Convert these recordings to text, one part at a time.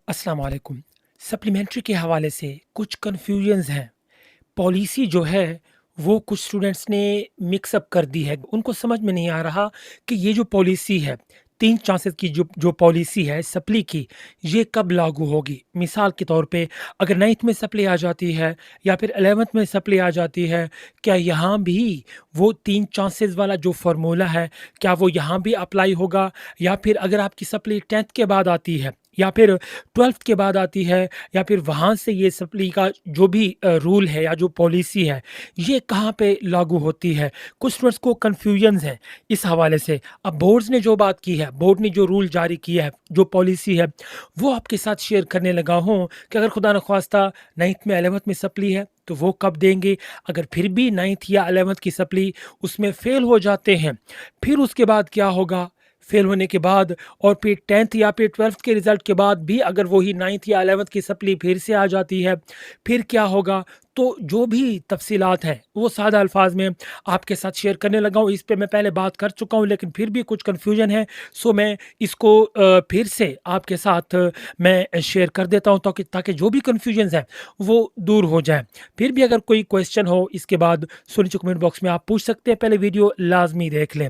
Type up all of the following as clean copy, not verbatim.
अस्सलाम वालेकुम। सप्लीमेंट्री के हवाले से कुछ कन्फ्यूजन्स हैं। पॉलिसी जो है वो कुछ स्टूडेंट्स ने मिक्स अप कर दी है। उनको समझ में नहीं आ रहा कि ये जो पॉलिसी है 3 चांसेस की जो जो पॉलिसी है सप्ली की, ये कब लागू होगी? मिसाल के तौर पे अगर 9th में सप्ली आ जाती है या फिर 11th में सप्ली आ जाती है, क्या यहाँ भी वो 3 चांसेस वाला जो फ़ॉर्मूला है, क्या वो यहाँ भी अप्लाई होगा? या फिर अगर आपकी सप्ली 10th के बाद आती है या फिर 12th के बाद आती है या फिर वहाँ से ये सप्ली का जो भी रूल है या जो पॉलिसी है, ये कहाँ पे लागू होती है? कुछ स्टूडेंट्स को कन्फ्यूजन्स हैं इस हवाले से। अब बोर्ड्स ने जो बात की है, बोर्ड ने जो रूल जारी किया है, जो पॉलिसी है, वो आपके साथ शेयर करने लगा हूँ कि अगर खुदा न ख़्वास्ता 9th में 11th में सप्ली है, तो वो कब देंगे? अगर फिर भी 9th या 11th की सप्ली उसमें फ़ेल हो जाते हैं, फिर उसके बाद क्या होगा? फ़ेल होने के बाद और फिर 10th या फिर 12th के रिज़ल्ट के बाद भी अगर वही 9th या 11th की सप्ली फिर से आ जाती है, फिर क्या होगा? तो जो भी तफ़सीलात हैं, वो सादा अल्फ़ाज़ में आपके साथ शेयर करने लगा हूँ। इस पे मैं पहले बात कर चुका हूँ, लेकिन फिर भी कुछ कन्फ्यूजन है, सो मैं इसको फिर से आपके साथ मैं शेयर कर देता हूँ ताकि ताकि जो भी कन्फ्यूजन्स हैं, वो दूर हो जाएँ। फिर भी अगर कोई क्वेश्चन हो इसके बाद सो नीचे कमेंट बॉक्स में आप पूछ सकते हैं, पहले वीडियो लाज़मी देख लें।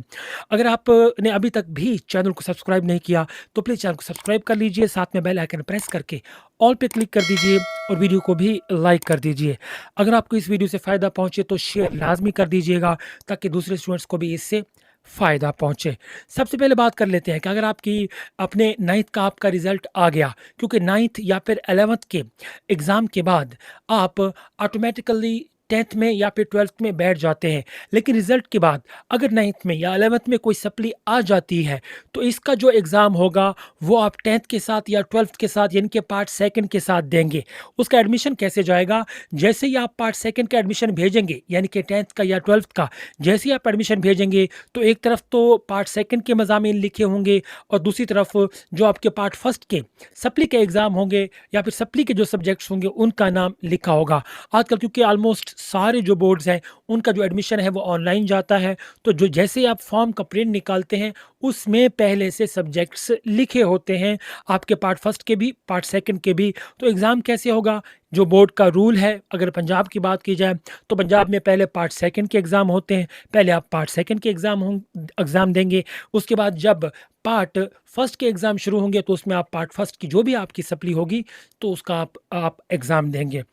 अगर आपने अभी तक भी चैनल को सब्सक्राइब नहीं किया, तो प्लीज़ चैनल को सब्सक्राइब कर लीजिए, साथ में बेल आइकन प्रेस करके ऑल पे क्लिक कर दीजिए और वीडियो को भी लाइक कर दीजिए। अगर आपको इस वीडियो से फ़ायदा पहुँचे तो शेयर लाज़मी कर दीजिएगा ताकि दूसरे स्टूडेंट्स को भी इससे फ़ायदा पहुँचे। सबसे पहले बात कर लेते हैं कि अगर आपकी अपने 9th का आपका रिज़ल्ट आ गया, क्योंकि 9th या फिर 11th के एग्ज़ाम के बाद आप ऑटोमैटिकली 10th में या फिर 12th में बैठ जाते हैं। लेकिन रिज़ल्ट के बाद अगर 9th में या 11th में कोई सप्ली आ जाती है, तो इसका जो एग्ज़ाम होगा वो आप 10th के साथ या 12th के साथ यानी कि पार्ट 2nd के साथ देंगे। उसका एडमिशन कैसे जाएगा? जैसे ही आप पार्ट 2nd का एडमिशन भेजेंगे, यानी कि 10th का या 12th का, जैसे ही आप एडमिशन भेजेंगे, तो एक तरफ तो पार्ट 2nd के मज़ामीन लिखे होंगे और दूसरी तरफ जो आपके पार्ट 1st के सप्ली के एग्ज़ाम होंगे या फिर सप्ली के जो सब्जेक्ट्स होंगे, उनका नाम लिखा होगा। आजकल क्योंकि ऑलमोस्ट सारे जो बोर्ड्स हैं, उनका जो एडमिशन है वो ऑनलाइन जाता है, तो जो जैसे ही आप फॉर्म का प्रिंट निकालते हैं, उसमें पहले से सब्जेक्ट्स लिखे होते हैं, आपके पार्ट 1st के भी, पार्ट 2nd के भी। तो एग्ज़ाम कैसे होगा? जो बोर्ड का रूल है, अगर पंजाब की बात की जाए, तो पंजाब में पहले पार्ट 2nd के एग्ज़ाम होते हैं, पहले आप पार्ट 2nd के एग्ज़ाम देंगे, उसके बाद जब पार्ट 1st के एग्ज़ाम शुरू होंगे, तो उसमें आप पार्ट 1st की जो भी आपकी सप्ली होगी, तो उसका आप एग्ज़ाम देंगे।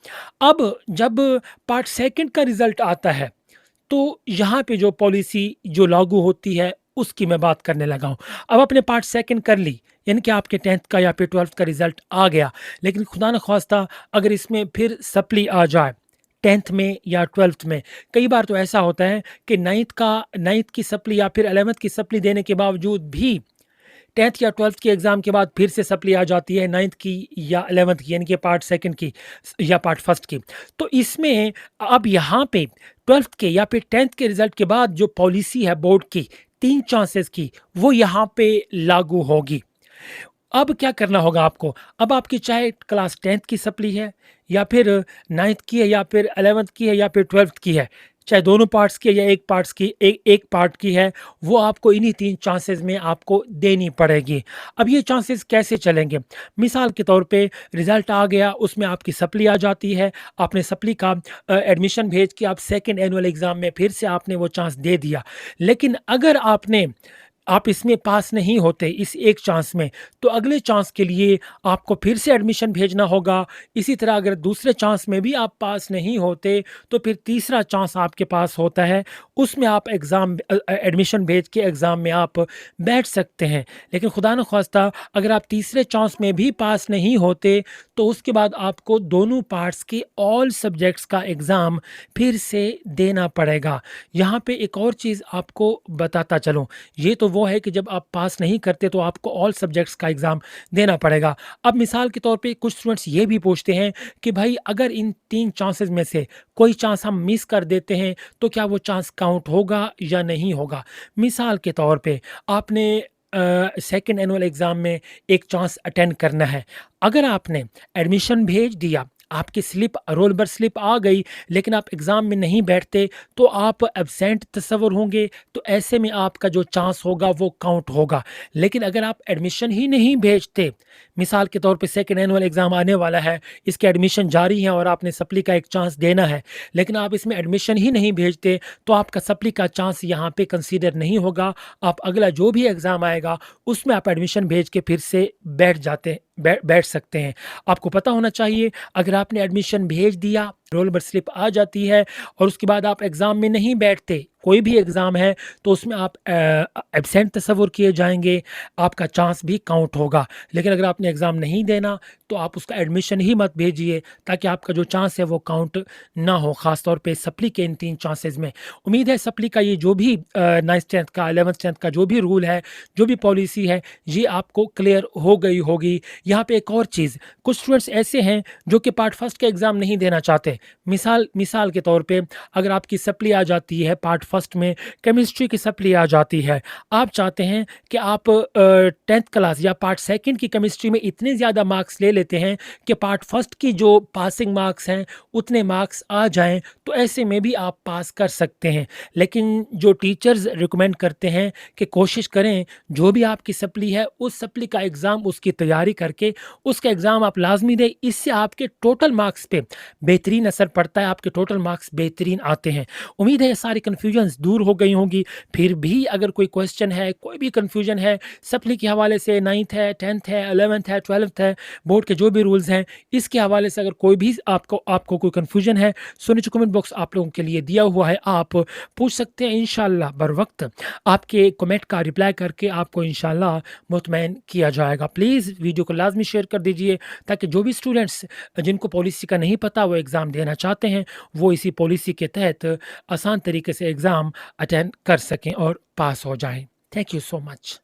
अब जब पार्ट 2nd का रिज़ल्ट आता है, तो यहाँ पे जो पॉलिसी जो लागू होती है, उसकी मैं बात करने लगा हूँ। अब आपने पार्ट 2nd कर ली, यानी कि आपके 10th का या फिर 12th का रिज़ल्ट आ गया, लेकिन खुदा न ख़्वास्ता अगर इसमें फिर सप्ली आ जाए 10th में या 12th में, कई बार तो ऐसा होता है कि 9th की सप्ली या फिर 11th की सप्ली देने के बावजूद भी 10th या 12th के एग्ज़ाम के बाद फिर से सप्ली आ जाती है 9th की या 11th की, यानी कि पार्ट 2nd की या पार्ट 1st की। तो इसमें अब यहाँ पे 12th के या फिर 10th के रिज़ल्ट के बाद जो पॉलिसी है बोर्ड की 3 चांसेस की, वो यहाँ पे लागू होगी। अब क्या करना होगा आपको? अब आपकी चाहे क्लास 10th की सप्ली है या फिर 9th की है या फिर 11th की है या फिर 12th की है, चाहे दोनों पार्ट्स की है या एक पार्ट की है, वो आपको इन्हीं 3 चांसेस में आपको देनी पड़ेगी। अब ये चांसेस कैसे चलेंगे? मिसाल के तौर पे रिज़ल्ट आ गया, उसमें आपकी सप्ली आ जाती है, आपने सप्ली का एडमिशन भेज के आप 2nd एनुअल एग्ज़ाम में फिर से आपने वो चांस दे दिया। लेकिन अगर आप इसमें पास नहीं होते इस एक चांस में, तो अगले चांस के लिए आपको फिर से एडमिशन भेजना होगा। इसी तरह अगर दूसरे चांस में भी आप पास नहीं होते, तो फिर तीसरा चांस आपके पास होता है, उसमें आप एडमिशन भेज के एग्ज़ाम में आप बैठ सकते हैं। लेकिन खुदा न ख़्वास्ता अगर आप तीसरे चांस में भी पास नहीं होते, तो उसके बाद आपको दोनों पार्ट्स के ऑल सब्जेक्ट्स का एग्ज़ाम फिर से देना पड़ेगा। यहाँ पे एक और चीज़ आपको बताता चलूँ, ये तो वो है कि जब आप पास नहीं करते तो आपको ऑल सब्जेक्ट्स का एग्ज़ाम देना पड़ेगा। अब मिसाल के तौर पे कुछ स्टूडेंट्स ये भी पूछते हैं कि भाई अगर इन 3 चांसेस में से कोई चांस हम मिस कर देते हैं, तो क्या वो चांस काउंट होगा या नहीं होगा? मिसाल के तौर पे आपने 2nd एनुअल एग्ज़ाम में एक चांस अटेंड करना है। अगर आपने एडमिशन भेज दिया, आपकी रोल नंबर स्लिप आ गई, लेकिन आप एग्ज़ाम में नहीं बैठते, तो आप एब्सेंट तस्वुर होंगे, तो ऐसे में आपका जो चांस होगा वो काउंट होगा। लेकिन अगर आप एडमिशन ही नहीं भेजते, مثال के तौर पे सेकंड एनुअल एग्ज़ाम आने वाला है, इसके एडमिशन जारी हैं और आपने सप्ली का एक चांस देना है, लेकिन आप इसमें एडमिशन ही नहीं भेजते, तो आपका सप्ली का चांस यहाँ पे कंसीडर नहीं होगा। आप अगला जो भी एग्ज़ाम आएगा, उसमें आप एडमिशन भेज के फिर से बैठ सकते हैं। आपको पता होना चाहिए, अगर आपने एडमिशन भेज दिया, रोल नंबर स्लिप आ जाती है और उसके बाद आप एग्ज़ाम में नहीं बैठते, कोई भी एग्ज़ाम है, तो उसमें आप एब्सेंट तस्वुर किए जाएँगे, आपका चांस भी काउंट होगा। लेकिन अगर आपने एग्ज़ाम नहीं देना, तो आप उसका एडमिशन ही मत भेजिए, ताकि आपका जो चांस है वो काउंट ना हो, ख़ास तौर पे सप्ली के इन 3 चांसेज़ में। उम्मीद है सप्ली का ये जो भी 9th 10th का 11th 10th का जो भी रूल है, जो भी पॉलिसी है, ये आपको क्लियर हो गई होगी। यहाँ पे एक और चीज़, कुछ स्टूडेंट्स ऐसे हैं जो कि पार्ट फर्स्ट का एग्ज़ाम नहीं देना चाहते। मिसाल के तौर पे अगर आपकी सप्ली आ जाती है पार्ट फर्स्ट में, केमिस्ट्री की सप्ली आ जाती है, आप चाहते हैं कि आप 10th क्लास या पार्ट सेकंड की केमिस्ट्री में इतने ज़्यादा मार्क्स ले लेते हैं कि पार्ट फर्स्ट की जो पासिंग मार्क्स हैं उतने मार्क्स आ जाएं, तो ऐसे में भी आप पास कर सकते हैं। लेकिन जो टीचर्स रिकमेंड करते हैं कि कोशिश करें, जो भी आपकी सप्ली है उस सप्ली का एग्ज़ाम उसकी तैयारी करके उसका एग्ज़ाम आप लाज़मी दें। इससे आपके टोटल मार्क्स पे बेहतरीन असर पड़ता है, आपके टोटल मार्क्स बेहतरीन आते हैं। उम्मीद है ये सारी कन्फ्यूजन्स दूर हो गई होंगी। फिर भी अगर कोई क्वेश्चन है, कोई भी कन्फ्यूजन है सप्ली के हवाले से, 9th है, 10th है, 11th है, 12th है, बोर्ड के जो भी रूल्स हैं, इसके हवाले से अगर कोई भी आपको कोई कन्फ्यूजन है, सो नीचे कमेंट बॉक्स आप लोगों के लिए दिया हुआ है, आप पूछ सकते हैं। इंशाल्लाह बरवक्त आपके कमेंट का रिप्लाई करके आपको इंशाल्लाह मुतमईन किया जाएगा। प्लीज़ वीडियो को लाज़मी शेयर कर दीजिए, ताकि जो भी स्टूडेंट्स जिनको पॉलिसी का नहीं पता वो एग्ज़ाम देना चाहते हैं, वो इसी पॉलिसी के तहत आसान तरीके से एग्ज़ाम अटेंड कर सकें और पास हो जाएँ। Thank you so much.